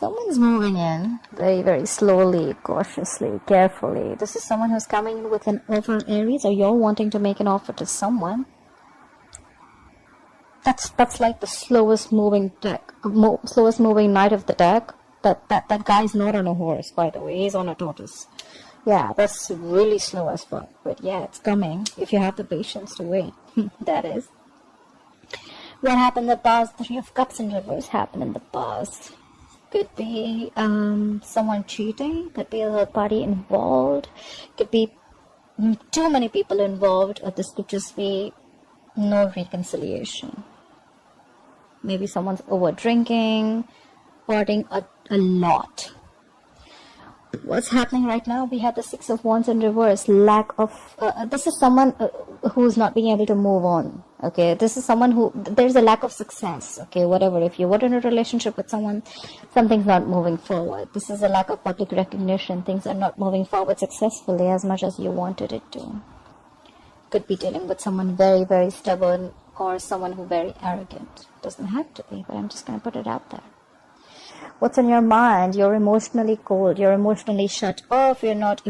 Someone's moving in very, very slowly, cautiously, carefully. This is someone who's coming in with an offer, Aries, or you're wanting to make an offer to someone. That's like the slowest moving deck, slowest moving knight of the deck. That guy's not on a horse, by the way. He's on a tortoise. Yeah, that's really slow as fuck. But yeah, it's coming if you have the patience to wait. That is. What happened in the past? The Three of Cups in reverse happened in the past. Could be someone cheating. Could be a third party involved. Could be too many people involved. Or this could just be no reconciliation. Maybe someone's over drinking, partying a lot. What's happening right now? We have the Six of Wands in reverse. Lack of this is someone who's not being able to move on. Okay, this is someone who there's a lack of success. Okay, whatever. If you were in a relationship with someone, something's not moving forward. This is a lack of public recognition. Things are not moving forward successfully as much as you wanted it to. Could be dealing with someone very, very stubborn or someone who very arrogant. Doesn't have to be, but I'm just gonna put it out there. What's on your mind? You're emotionally cold. You're emotionally shut off. You're not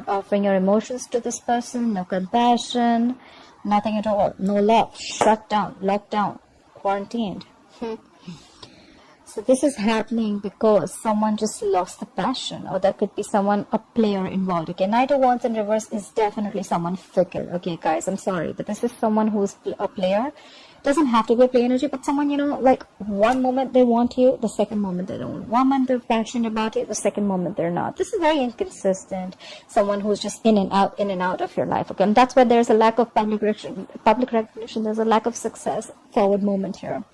offering your emotions to this person. No compassion. Nothing at all. No love. Shut down. Locked down. Quarantined. So this is happening because someone just lost the passion, or there could be someone, a player involved. Okay, Knight of Wands in reverse is definitely someone fickle. Okay, guys, I'm sorry, but this is someone who's a player. Doesn't have to be a play energy, but someone, you know, like one moment they want you, the second moment they don't. One moment they're passionate about it, the second moment they're not. This is very inconsistent. Someone who's just in and out of your life. Okay, and that's why there's a lack of public recognition. There's a lack of success. Forward moment here.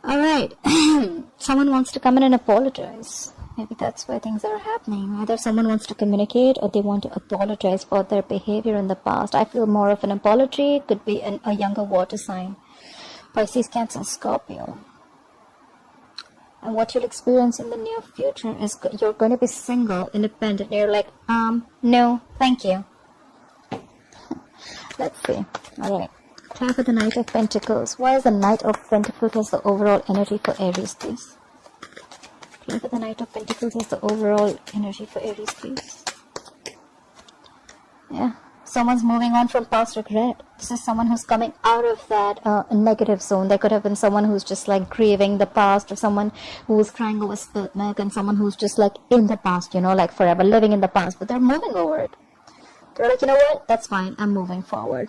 All right, someone wants to come in and apologize. Maybe that's why things are happening. Either someone wants to communicate or they want to apologize for their behavior in the past. I feel more of an apology. Could be a younger water sign. Pisces, Cancer, Scorpio. And what you'll experience in the near future is you're going to be single, independent. You're like, no, thank you. Let's see. All right. Try for the Knight of Pentacles. Why is the Knight of Pentacles as the overall energy for Aries, please? Try for the Knight of Pentacles as the overall energy for Aries, please. Yeah. Someone's moving on from past regret. This is someone who's coming out of that negative zone. There could have been someone who's just like grieving the past, or someone who's crying over spilt milk, and someone who's just like in the past, you know, like forever living in the past, but they're moving over it. They're like, you know what? That's fine. I'm moving forward.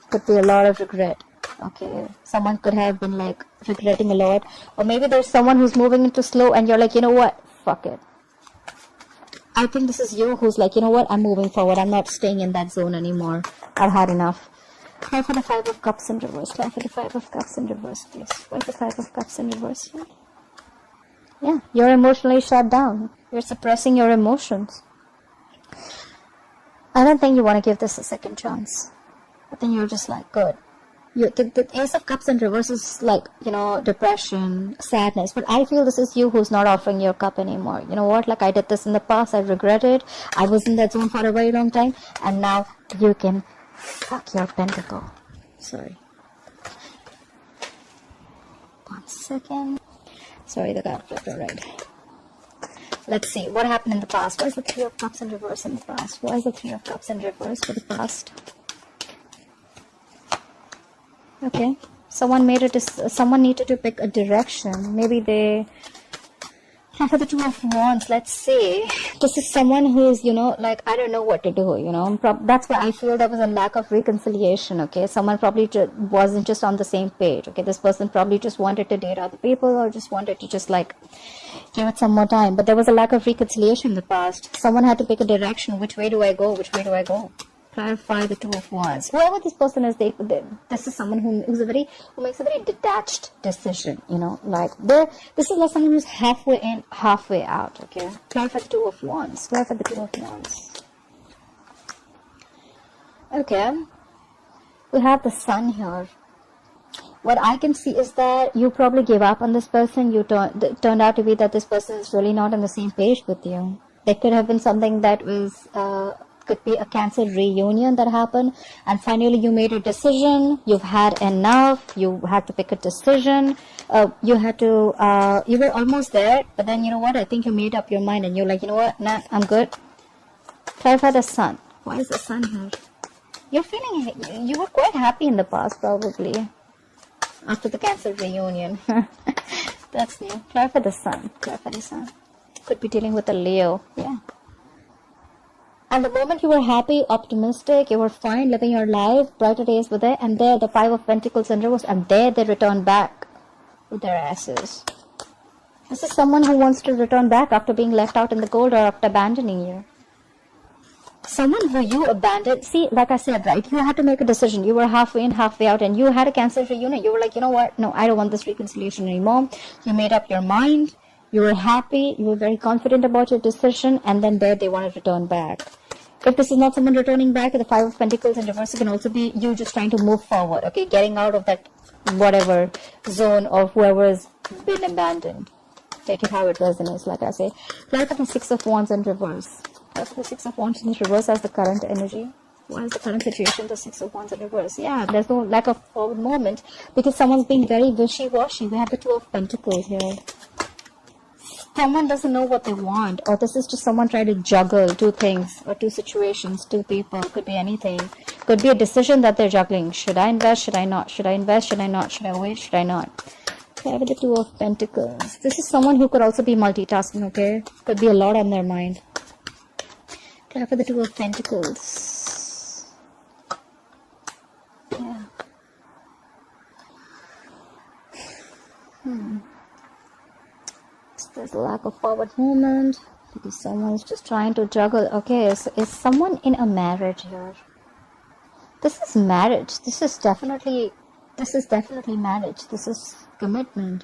Could be a lot of regret. Okay, someone could have been like regretting a lot, or maybe there's someone who's moving into slow and you're like, you know what, fuck it. I think this is you who's like, you know what, I'm moving forward. I'm not staying in that zone anymore. I've had enough. Try for the Five of Cups in reverse. Try for the Five of Cups in reverse, please. Where's the Five of Cups in reverse here? Yeah, you're emotionally shut down. You're suppressing your emotions. I don't think you want to give this a second chance. I think you're just like, good. The Ace of Cups in reverse is like, you know, depression, sadness. But I feel this is you who's not offering your cup anymore. You know what? Like, I did this in the past. I regret it. I was in that zone for a very long time. And now you can fuck your pentacle. Sorry. 1 second. Sorry, the card flipped alright. Let's see. What happened in the past? Why is the Three of Cups in reverse in the past? Why is the Three of Cups in reverse for the past? Okay, someone needed to pick a direction. Maybe they for the Two of Wands. Let's see. This is someone who's, you know, like, I don't know what to do, you know. That's why I feel there was a lack of reconciliation. Okay, someone probably wasn't just on the same page. Okay, this person probably just wanted to date other people, or just wanted to just like give it some more time. But there was a lack of reconciliation in the past. Someone had to pick a direction. Which way do I go? Which way do I go? Clarify the Two of Wands. Whoever this person is, this is someone who makes a very detached decision. You know, like this is like someone who's halfway in, halfway out. Okay, clarify the Two of Wands. Clarify the Two of Wands. Okay, we have the Sun here. What I can see is that you probably gave up on this person. Turned out to be that this person is really not on the same page with you. There could have been something that was Could be a Cancer reunion that happened, and finally you made a decision. You've had enough. You had to pick a decision. You were almost there, but then you know what? I think you made up your mind, and you're like, you know what? Nah, I'm good. Clarify the Sun. Why is the Sun here? You're feeling, you were quite happy in the past, probably, after the Cancer reunion. That's new. Clarify the Sun. Clarify the Sun. Could be dealing with a Leo. Yeah. And the moment you were happy, optimistic, you were fine, living your life, brighter days were there, and there the Five of Pentacles in reverse, and there they return back with their asses. This is someone who wants to return back after being left out in the cold or after abandoning you. Someone who you abandoned. See, like I said, right, you had to make a decision. You were halfway in, halfway out, and you had a Cancer reunion. You were like, you know what? No, I don't want this reconciliation anymore. You made up your mind. You were happy. You were very confident about your decision, and then there they want to return back. If this is not someone returning back, the Five of Pentacles in reverse, it can also be you just trying to move forward, okay? Getting out of that whatever zone of whoever has been abandoned. Take it how it resonates, like I say. Like the Six of Wands in reverse. That's the Six of Wands in reverse as the current energy. Why is the current situation the Six of Wands in reverse? Yeah, there's no lack of forward movement because someone's being very wishy-washy. We have the Two of Pentacles here. Someone doesn't know what they want, or this is just someone trying to juggle two things, or two situations, two people. Could be anything. Could be a decision that they're juggling. Should I invest? Should I not? Should I invest? Should I not? Should I wait? Should I not? Okay, with the Two of Pentacles. This is someone who could also be multitasking, okay? Could be a lot on their mind. Okay, for the Two of Pentacles. Yeah. There's a lack of forward movement because someone's just trying to juggle. Okay, so is someone in a marriage here? This is marriage. This is definitely marriage. This is commitment.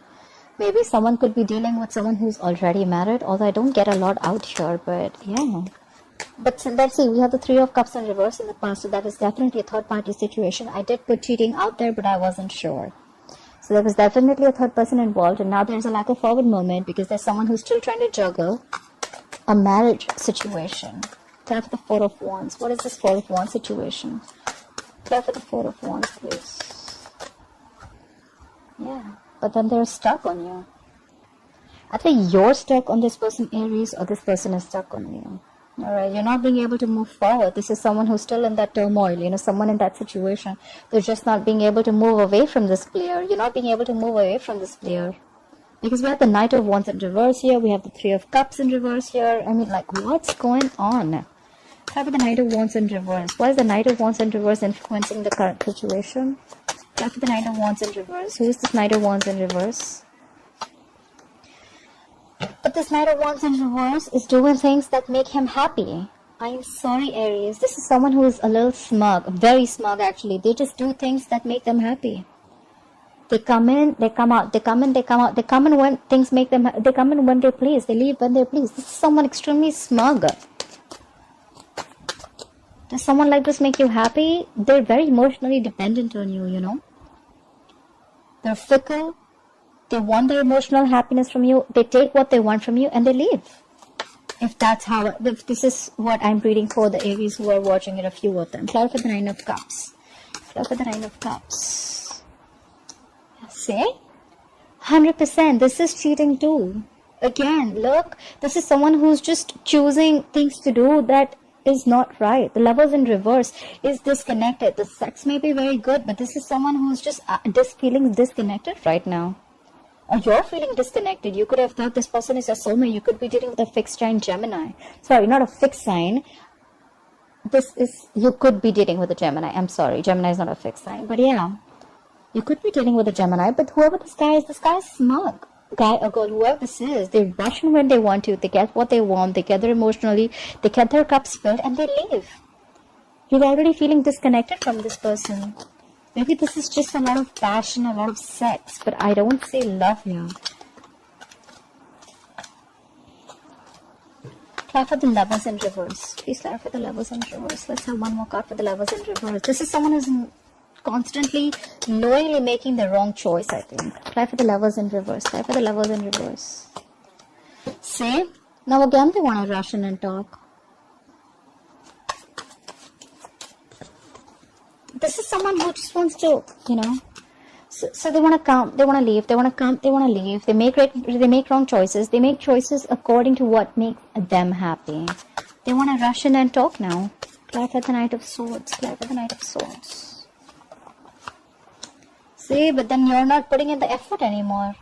Maybe someone could be dealing with someone who's already married, although I don't get a lot out here, but yeah. But let's see, we have the Three of Cups in reverse in the past, so that is definitely a third party situation. I did put cheating out there, but I wasn't sure. So there was definitely a third person involved, and now there's a lack of forward movement because there's someone who's still trying to juggle a marriage situation. Tell for the Four of Wands. What is this Four of Wands situation? Tell for the Four of Wands, please. Yeah, but then they're stuck on you. I think you're stuck on this person, Aries, or this person is stuck on you. Alright, you're not being able to move forward. This is someone who's still in that turmoil, you know, someone in that situation. They're just not being able to move away from this player. You're not being able to move away from this player. Because we have the Knight of Wands in reverse here. We have the Three of Cups in reverse here. I mean, like, what's going on? How about the Knight of Wands in reverse? Why is the Knight of Wands in reverse influencing the current situation? How about the Knight of Wands in reverse? Who is this Knight of Wands in reverse? But this Knight of Wands in reverse is doing things that make him happy. I'm sorry, Aries. This is someone who is a little smug. Very smug, actually. They just do things that make them happy. They come in, they come out. They come in, they come out. They come in when things make them... They come in when they please. They leave when they please. This is someone extremely smug. Does someone like this make you happy? They're very emotionally dependent on you, you know. They're fickle. They want their emotional happiness from you. They take what they want from you and they leave. If this is what I'm reading for the Aries who are watching it, a few of them. Clarify the Nine of Cups. Clarify the Nine of Cups. See? 100%. This is cheating too. Again, look. This is someone who's just choosing things to do that is not right. The Lovers in reverse is disconnected. The sex may be very good, but this is someone who's just feeling disconnected right now. Or you're feeling disconnected. You could have thought this person is a soulmate. You could be dealing with a fixed sign Gemini. Sorry, not a fixed sign. You could be dealing with a Gemini. I'm sorry, Gemini is not a fixed sign. But yeah, you could be dealing with a Gemini. But whoever this guy is smug. Guy or girl, whoever this is, they rush in when they want to. They get what they want. They get their emotionally. They get their cups filled and they leave. You're already feeling disconnected from this person. Maybe this is just a lot of passion, a lot of sex, but I don't see love here. Clarify the Lovers in reverse. Please clarify the Lovers in reverse. Let's have one more card for the Lovers in reverse. This is someone who's constantly, knowingly making the wrong choice, I think. Clarify the Lovers in reverse. Clarify the Lovers in reverse. See? Now again they want to rush in and talk. this is someone who just wants to, you know, so they want to come, they want to leave, they want to come, they want to leave. They make wrong choices. They make choices according to what makes them happy. They want to rush in and talk now. Clear for the Knight of Swords. Clear for the Knight of Swords. See, but then you're not putting in the effort anymore.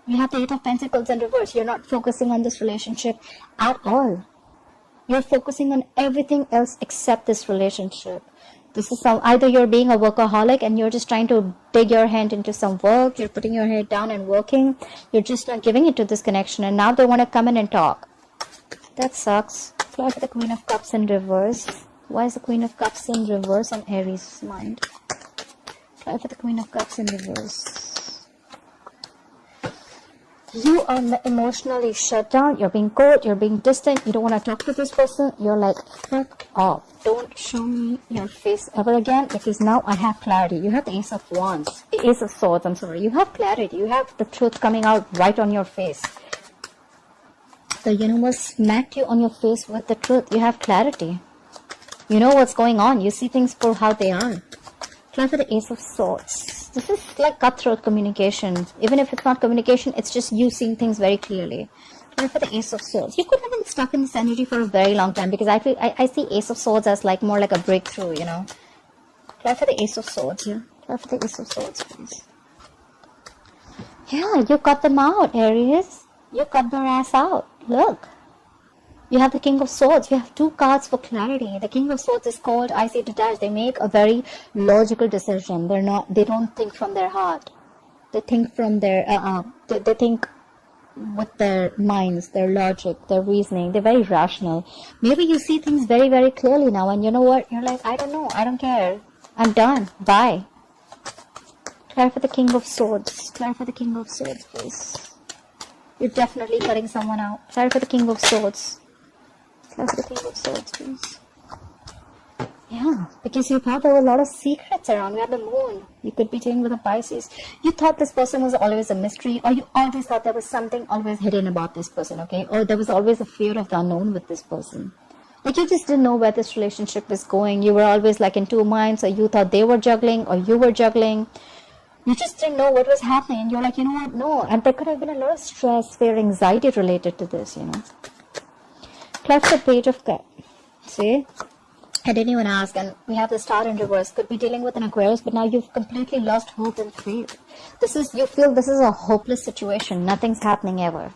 You have the Eight of Pentacles in reverse. You're not focusing on this relationship at all. You're focusing on everything else except this relationship. This is either you're being a workaholic and you're just trying to dig your hand into some work. You're putting your head down and working. You're just not giving it to this connection. And now they want to come in and talk. That sucks. Clear for the Queen of Cups in reverse. Why is the Queen of Cups in reverse on Aries' mind? Clear for the Queen of Cups in reverse. You are emotionally shut down. You're being cold. You're being distant. You don't want to talk to this person. You're like, fuck off. Don't show me your face ever again, because now I have clarity. You have the Ace of Wands. Ace of Swords, I'm sorry. You have clarity. You have the truth coming out right on your face. The universe smacked you on your face with the truth. You have clarity. You know what's going on. You see things for how they are. Try for the Ace of Swords. This is like cutthroat communication. Even if it's not communication, it's just you seeing things very clearly. Try for the Ace of Swords. You could have been stuck in this energy for a very long time, because I see Ace of Swords as like more like a breakthrough, you know. Try for the Ace of Swords, yeah. Try for the Ace of Swords, please. Yeah, you cut them out, Aries. You cut their ass out. Look. You have the King of Swords. You have two cards for clarity. The King of Swords is called, I say, detached. They make a very logical decision. They don't think from their heart. They think from their, they think with their minds, their logic, their reasoning. They're very rational. Maybe you see things very, very clearly now, and you know what? You're like, I don't know. I don't care. I'm done. Bye. Try for the King of Swords. Try for the King of Swords, please. You're definitely cutting someone out. Try for the King of Swords. Try for the King of Swords, please. Yeah, because you thought there were a lot of secrets around. We have the Moon. You could be dealing with a Pisces. You thought this person was always a mystery, or you always thought there was something always hidden about this person, okay? Or there was always a fear of the unknown with this person. Like, you just didn't know where this relationship was going. You were always like in two minds, or you thought they were juggling, or you were juggling. You just didn't know what was happening, and you're like, you know what? No. And there could have been a lot of stress, fear, anxiety related to this, you know. Plus the Page of Cups. See? I didn't even ask, and we have the Star in reverse. Could be dealing with an Aquarius, but now you've completely lost hope and faith. You feel this is a hopeless situation. Nothing's happening ever.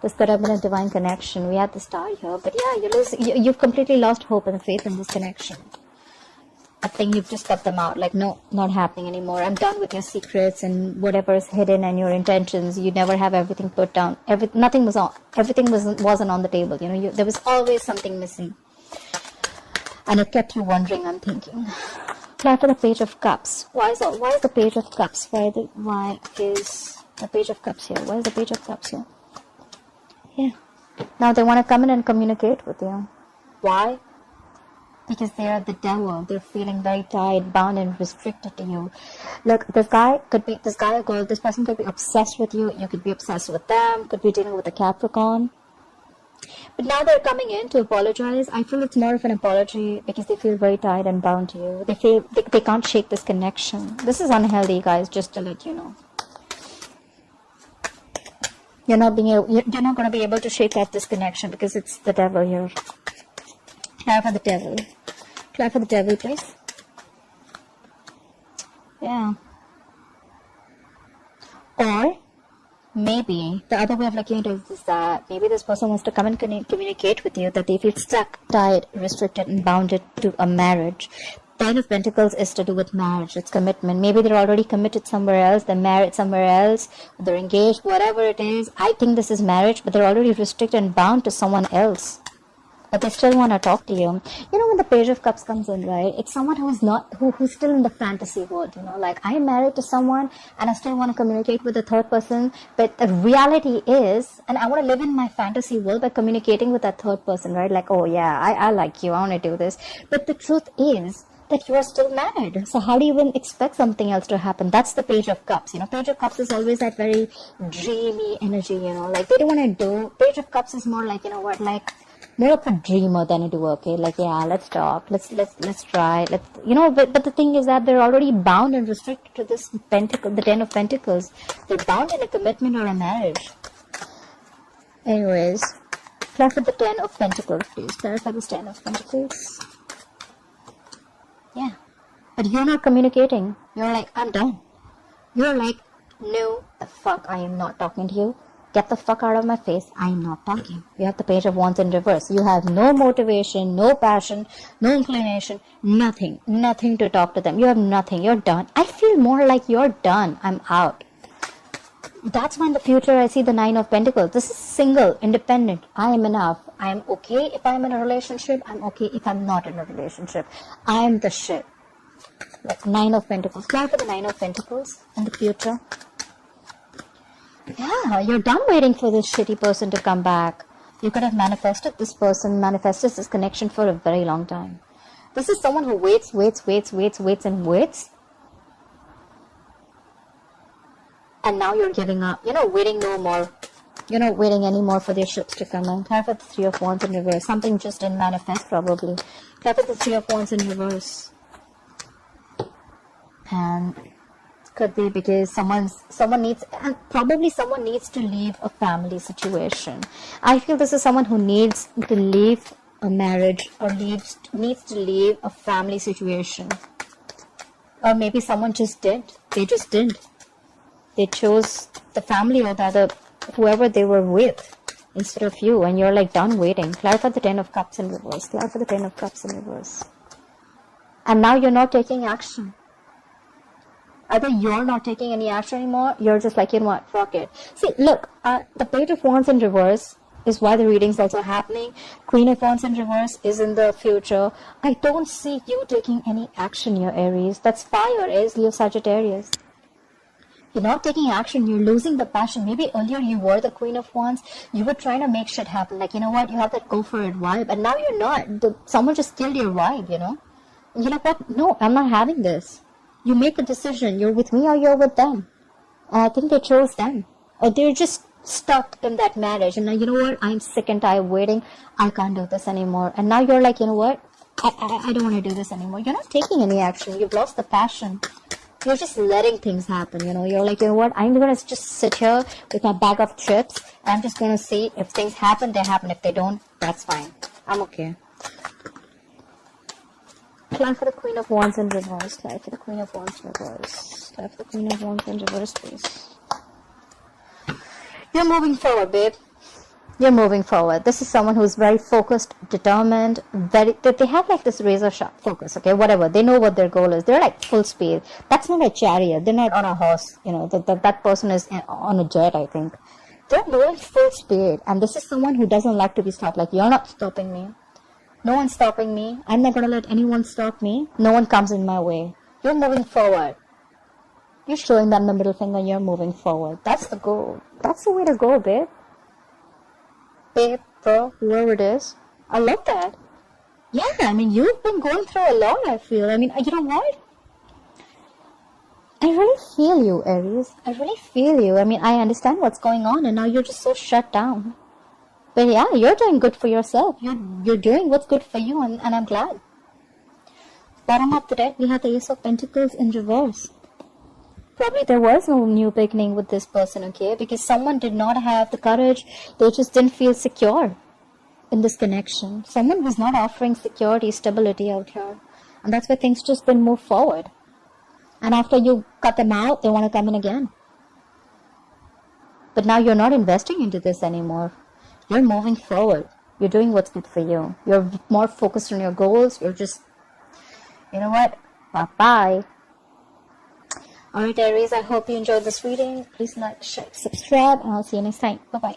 This could have been a divine connection. We had the Star here, but yeah, you've completely lost hope and faith in this connection. I think you've just cut them out. Like, no, not happening anymore. I'm done with your secrets and whatever is hidden and your intentions. You never have everything put down. Everything wasn't on the table. You know, there was always something missing, and it kept you wondering and thinking. Try for the Page of Cups. Why is the Page of Cups? Why is the Page of Cups here? Why is the Page of Cups here? Yeah. Now they want to come in and communicate with you. Why? Because they are the devil. They're feeling very tied, bound, and restricted to you. Look, this guy or girl, this person could be obsessed with you. You could be obsessed with them. Could be dealing with a Capricorn. But now they're coming in to apologize. I feel it's more of an apology because they feel very tied and bound to you. They feel they can't shake this connection. This is unhealthy, guys, just to let you know. You're not going to be able to shake out this connection because it's the devil here. Try for the devil. Try for the devil, please. Yeah. Or maybe the other way of looking at it is that maybe this person wants to come and communicate with you, that they feel stuck, tied, restricted, and bounded to a marriage. Nine of Pentacles is to do with marriage. It's commitment. Maybe they're already committed somewhere else. They're married somewhere else. They're engaged. Whatever it is. I think this is marriage, but they're already restricted and bound to someone else. But they still want to talk to you. You know, when the Page of Cups comes in, right? It's someone who's still in the fantasy world, you know, like I'm married to someone and I still want to communicate with the third person. But the reality is, and I want to live in my fantasy world by communicating with that third person, right? Like, oh yeah, I like you. I want to do this. But the truth is that you are still married. So how do you even expect something else to happen? That's the Page of Cups. You know, Page of Cups is always that very dreamy energy, you know, like they don't want to do. Page of Cups is more like, you know what, like more of a dreamer than a doer. Okay, like, yeah, let's talk, let's try, you know. But the thing is that they're already bound and restricted to this pentacle, the 10 of Pentacles. They're bound in a commitment or a marriage. Anyways, clarify the 10 of Pentacles, please. Clarify this 10 of Pentacles. Yeah, but you're not communicating. You're like, I'm done. You're like, no, the fuck, I am not talking to you. Get the fuck out of my face. I am not talking. You have the Page of Wands in reverse. You have no motivation, no passion, no inclination, nothing. Nothing to talk to them. You have nothing. You're done. I feel more like you're done. I'm out. That's why in the future I see the 9 of Pentacles. This is single, independent. I am enough. I am okay if I'm in a relationship. I'm okay if I'm not in a relationship. I am the shit. Like 9 of Pentacles. Why for the 9 of Pentacles in the future? Yeah, you're done waiting for this shitty person to come back. You could have manifested this person, manifested this connection for a very long time. This is someone who waits and waits. And now you're giving up. You're not waiting no more. You're not waiting anymore for their ships to come in. Clarify the 3 of Wands in reverse. Something just didn't manifest probably. Clarify the 3 of Wands in reverse. And could be because someone needs, and probably someone needs to leave a family situation. I feel this is someone who needs to leave a marriage or needs to leave a family situation. Or maybe someone just did. They just did. They chose the family or the other, whoever they were with instead of you, and you're like done waiting. Clarify the 10 of Cups in reverse. Clarify the 10 of Cups in reverse. And now you're not taking action. Either you're not taking any action anymore, you're just like, you know what, fuck it. See, look, the Page of Wands in reverse is why the reading's also happening. Queen of Wands in reverse is in the future. I don't see you taking any action here, Aries. That's fire, Aries, Leo, Sagittarius. You're not taking action, you're losing the passion. Maybe earlier you were the Queen of Wands, you were trying to make shit happen. Like, you know what, you have that go for it vibe, and now you're not. Someone just killed your vibe, you know. And you're like, what? No, I'm not having this. You make a decision. You're with me or you're with them. And I think they chose them. Or they're just stuck in that marriage. And now, you know what? I'm sick and tired of waiting. I can't do this anymore. And now you're like, you know what? I don't want to do this anymore. You're not taking any action. You've lost the passion. You're just letting things happen, you know. You're like, you know what? I'm going to just sit here with my bag of chips. And I'm just going to see if things happen, they happen. If they don't, that's fine. I'm okay. Plan for the Queen of Wands in reverse. Plan for the Queen of Wands in reverse. Plan for the Queen of Wands in reverse, please. You're moving forward, babe. You're moving forward. This is someone who's very focused, determined, they have like this razor sharp focus, okay, whatever. They know what their goal is. They're like full speed. That's not a chariot. They're not on a horse, you know. That person is on a jet, I think. They're moving full speed. And this is someone who doesn't like to be stopped. Like, you're not stopping me. No one's stopping me. I'm not going to let anyone stop me. No one comes in my way. You're moving forward. You're showing them the middle finger. You're moving forward. That's the goal. That's the way to go, babe. Babe, bro, whoever it is. I love that. Yeah, I mean, you've been going through a lot, I feel. I mean, you know what? I really feel you, Aries. I really feel you. I mean, I understand what's going on, and now you're just so shut down. But yeah, you're doing good for yourself. You're doing what's good for you, and I'm glad. Bottom of the deck, we have the Ace of Pentacles in reverse. Probably there was no new beginning with this person, okay? Because someone did not have the courage. They just didn't feel secure in this connection. Someone was not offering security, stability out here. And that's why things just didn't move forward. And after you cut them out, they want to come in again. But now you're not investing into this anymore. You're moving forward. You're doing what's good for you. You're more focused on your goals. You're just, you know what? Bye-bye. Alright, Aries, I hope you enjoyed this reading. Please like, share, subscribe, and I'll see you next time. Bye-bye.